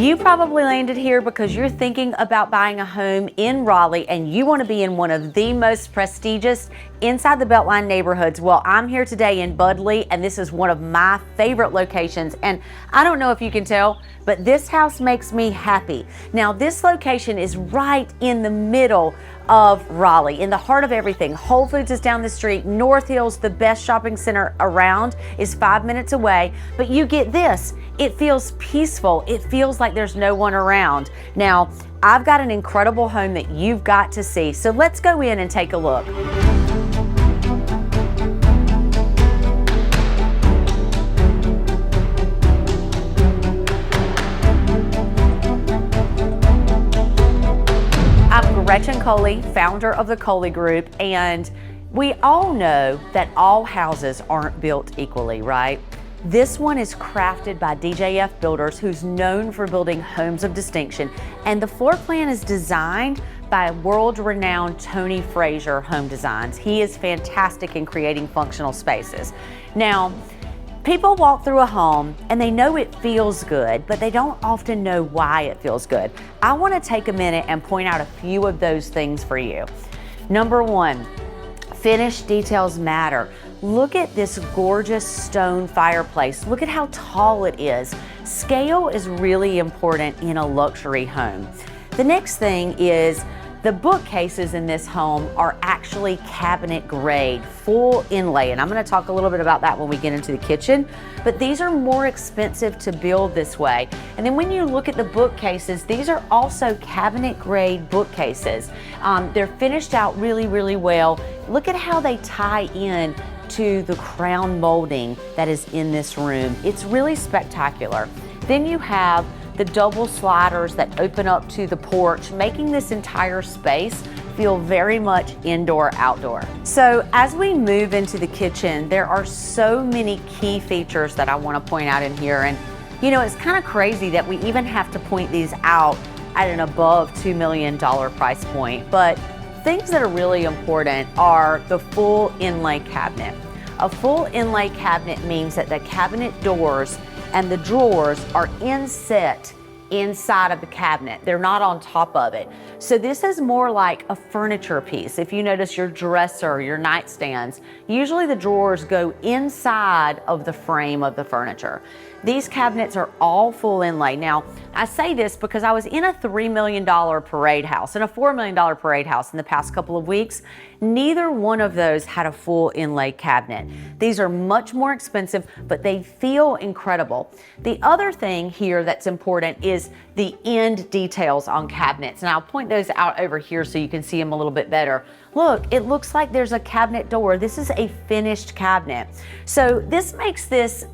You probably landed here because you're thinking about buying a home in Raleigh and you want to be in one of the most prestigious inside the Beltline neighborhoods. Well, I'm here today in Budley and this is one of my favorite locations. And I don't know if you can tell, but this house makes me happy. Now, this location is right in the middle of Raleigh, in the heart of everything. Whole Foods is down the street. North Hill's the best shopping center around, is 5 minutes away. But you get this, it feels peaceful. It feels like there's no one around. Now, I've got an incredible home that you've got to see. So let's go in and take a look. I'm Gretchen Coley, founder of the Coley Group, and we all know that all houses aren't built equally, right? This one is crafted by DJF Builders, who's known for building homes of distinction, and the floor plan is designed by world-renowned Tony Frazier Home Designs. He is fantastic in creating functional spaces. Now, people walk through a home and they know it feels good, but they don't often know why it feels good. I want to take a minute and point out a few of those things for you. Number one, finish details matter. Look at this gorgeous stone fireplace. Look at how tall it is. Scale is really important in a luxury home. The next thing is the bookcases in this home are actually cabinet grade, full inlay, and I'm going to talk a little bit about that when we get into the kitchen, but these are more expensive to build this way. And then when you look at the bookcases, these are also cabinet grade bookcases. They're finished out really, really well. Look at how they tie in to the crown molding that is in this room. It's really spectacular. Then you have the double sliders that open up to the porch, making this entire space feel very much indoor-outdoor. So as we move into the kitchen, there are so many key features that I want to point out in here. And you know, it's kind of crazy that we even have to point these out at an above $2 million price point. But things that are really important are the full inlay cabinet. A full inlay cabinet means that the cabinet doors and the drawers are inset inside of the cabinet. They're not on top of it. So this is more like a furniture piece. If you notice your dresser, your nightstands, usually the drawers go inside of the frame of the furniture. These cabinets are all full inlay. Now, I say this because I was in a $3 million parade house and a $4 million parade house in the past couple of weeks. Neither one of those had a full inlay cabinet. These are much more expensive, but they feel incredible. The other thing here that's important is the end details on cabinets. And I'll point those out over here so you can see them a little bit better. Look, it looks like there's a cabinet door. This is a finished cabinet. So this makes this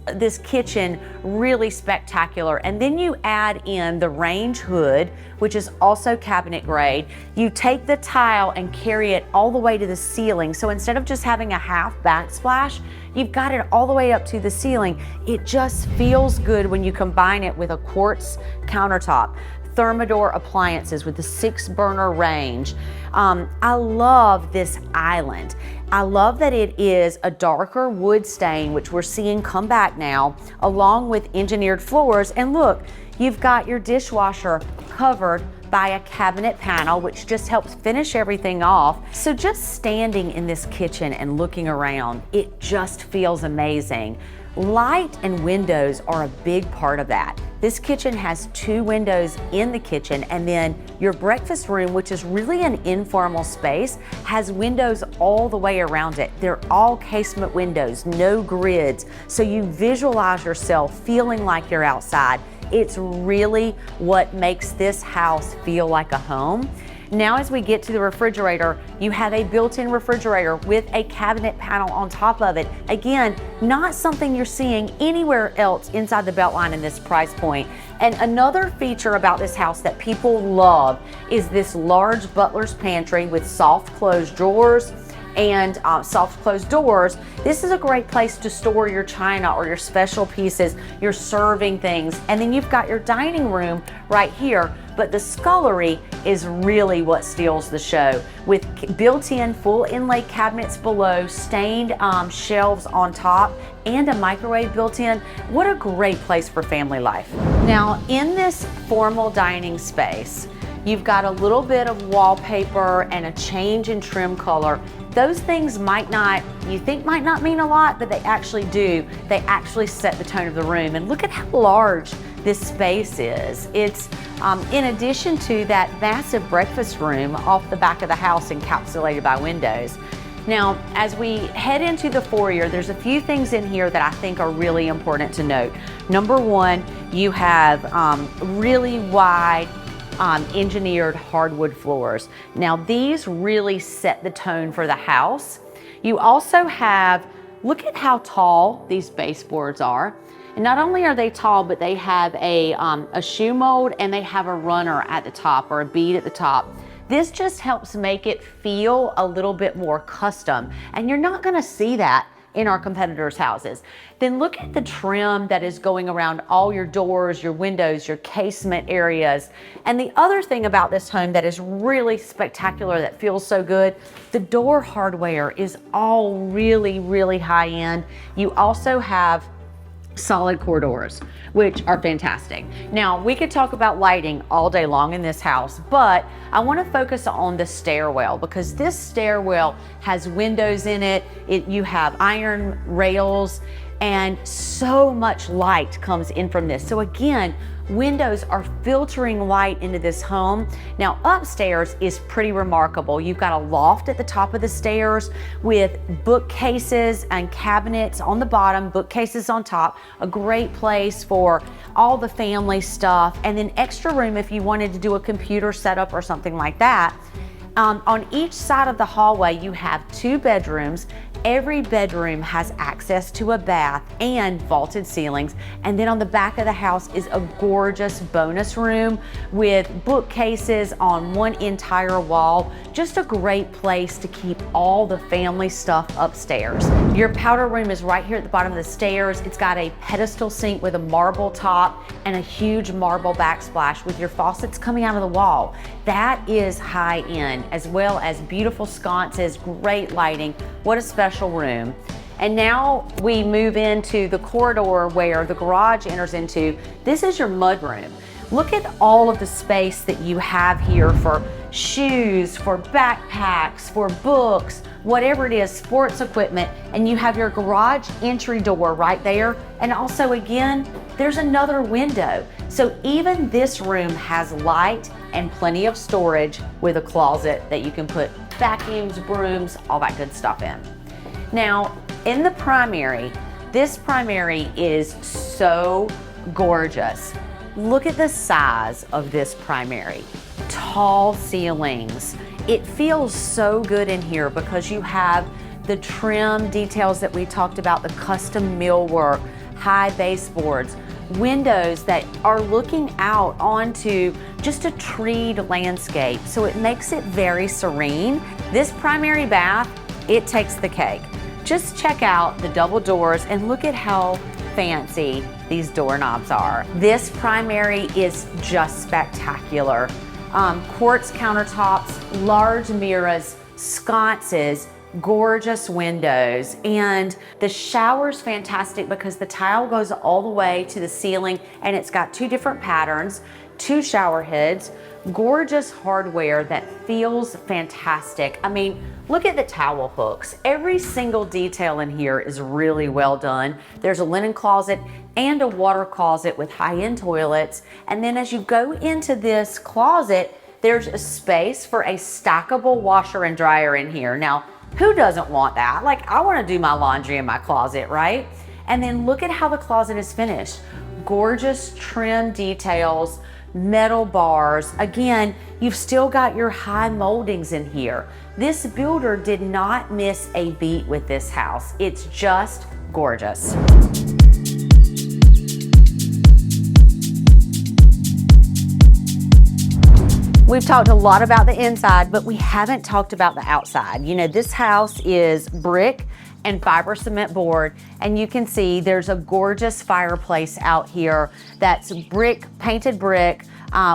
kitchen really spectacular. And then you add in the range hood, which is also cabinet grade. You take the tile and carry it all the way to the ceiling. So instead of just having a half backsplash, you've got it all the way up to the ceiling. It just feels good when you combine it with a quartz countertop. Thermador appliances with the 6-burner range. I love this island. I love that it is a darker wood stain, which we're seeing come back now, along with engineered floors. And look, you've got your dishwasher covered by a cabinet panel, which just helps finish everything off. So just standing in this kitchen and looking around, it just feels amazing. Light and windows are a big part of that. This kitchen has 2 windows in the kitchen, and then your breakfast room, which is really an informal space, has windows all the way around it. They're all casement windows, no grids, so you visualize yourself feeling like you're outside. It's really what makes this house feel like a home. Now, as we get to the refrigerator, you have a built-in refrigerator with a cabinet panel on top of it. Again, not something you're seeing anywhere else inside the Beltline in this price point. And another feature about this house that people love is this large butler's pantry with soft closed drawers and soft closed doors. This is a great place to store your china or your special pieces, your serving things. And then you've got your dining room right here but the scullery is really what steals the show, with built-in full inlay cabinets below, stained shelves on top, and a microwave built in. What a great place for family life. Now, in this formal dining space, you've got a little bit of wallpaper and a change in trim color. Those things you think might not mean a lot, but they actually do. They actually set the tone of the room. And look at how large this space is. It's in addition to that massive breakfast room off the back of the house encapsulated by windows. Now, as we head into the foyer, there's a few things in here that I think are really important to note. Number one, you have really wide engineered hardwood floors. Now, these really set the tone for the house. You also have, look at how tall these baseboards are. And not only are they tall, but they have a shoe mold, and they have a runner at the top, or a bead at the top. This just helps make it feel a little bit more custom, and you're not gonna see that in our competitors' houses. Then look at the trim that is going around all your doors, your windows, your casement areas. And the other thing about this home that is really spectacular, that feels so good, the door hardware is all really, really high end. You also have solid core doors, which are fantastic. Now, we could talk about lighting all day long in this house, but I want to focus on the stairwell, because this stairwell has windows in it. You have iron rails, and so much light comes in from this. So again, windows are filtering light into this home. Now, upstairs is pretty remarkable. You've got a loft at the top of the stairs with bookcases and cabinets on the bottom, bookcases on top, a great place for all the family stuff, and then extra room if you wanted to do a computer setup or something like that. On each side of the hallway, you have 2 bedrooms. Every bedroom has access to a bath and vaulted ceilings. And then on the back of the house is a gorgeous bonus room with bookcases on one entire wall. Just a great place to keep all the family stuff upstairs. Your powder room is right here at the bottom of the stairs. It's got a pedestal sink with a marble top and a huge marble backsplash with your faucets coming out of the wall. That is high end, as well as beautiful sconces, great lighting. What a special room. And now we move into the corridor where the garage enters into. This is your mudroom. Look at all of the space that you have here for shoes, for backpacks, for books, whatever it is, sports equipment. And you have your garage entry door right there. And also, again, there's another window. So even this room has light and plenty of storage with a closet that you can put vacuums, brooms, all that good stuff in. Now, in the primary, this primary is so gorgeous. Look at the size of this primary. Tall ceilings. It feels so good in here because you have the trim details that we talked about, the custom millwork, high baseboards, windows that are looking out onto just a treed landscape. So it makes it very serene. This primary bath, it takes the cake. Just check out the double doors and look at how fancy these doorknobs are. This primary is just spectacular. Quartz countertops, large mirrors, sconces, gorgeous windows, and the shower's fantastic because the tile goes all the way to the ceiling, and it's got 2 different patterns, 2 shower heads, gorgeous hardware that feels fantastic. I mean, look at the towel hooks. Every single detail in here is really well done. There's a linen closet and a water closet with high-end toilets. And then as you go into this closet, there's a space for a stackable washer and dryer in here. Now, who doesn't want that? Like, I want to do my laundry in my closet, right? And then look at how the closet is finished. Gorgeous trim details, metal bars. Again, you've still got your high moldings in here. This builder did not miss a beat with this house. It's just gorgeous. We've talked a lot about the inside, but we haven't talked about the outside. You know, this house is brick and fiber cement board, and you can see there's a gorgeous fireplace out here that's brick, painted brick,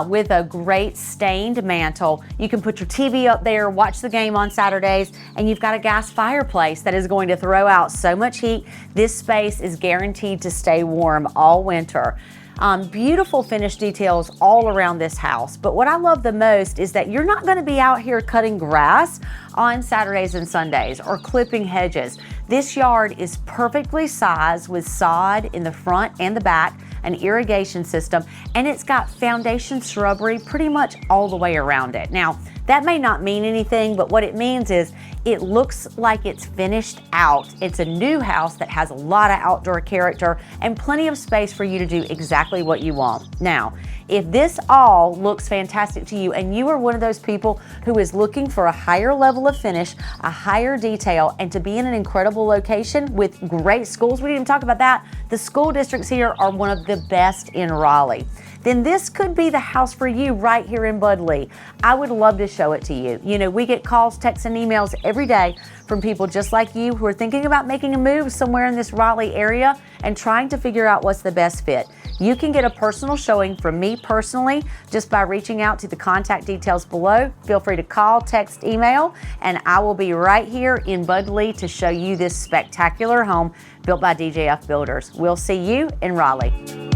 with a great stained mantle. You can put your TV up there, watch the game on Saturdays, and you've got a gas fireplace that is going to throw out so much heat. This space is guaranteed to stay warm all winter. Beautiful finish details all around this house. But what I love the most is that you're not going to be out here cutting grass on Saturdays and Sundays or clipping hedges. This yard is perfectly sized with sod in the front and the back, an irrigation system, and it's got foundation shrubbery pretty much all the way around it. Now, that may not mean anything, but what it means is it looks like it's finished out. It's a new house that has a lot of outdoor character and plenty of space for you to do exactly what you want. Now, if this all looks fantastic to you and you are one of those people who is looking for a higher level of finish, a higher detail, and to be in an incredible location with great schools, we didn't even talk about that. The school districts here are one of the best in Raleigh. Then this could be the house for you right here in Budley. I would love to show it to you. You know, we get calls, texts, and emails every day from people just like you who are thinking about making a move somewhere in this Raleigh area and trying to figure out what's the best fit. You can get a personal showing from me personally just by reaching out to the contact details below. Feel free to call, text, email, and I will be right here in Budley to show you this spectacular home built by DJF Builders. We'll see you in Raleigh.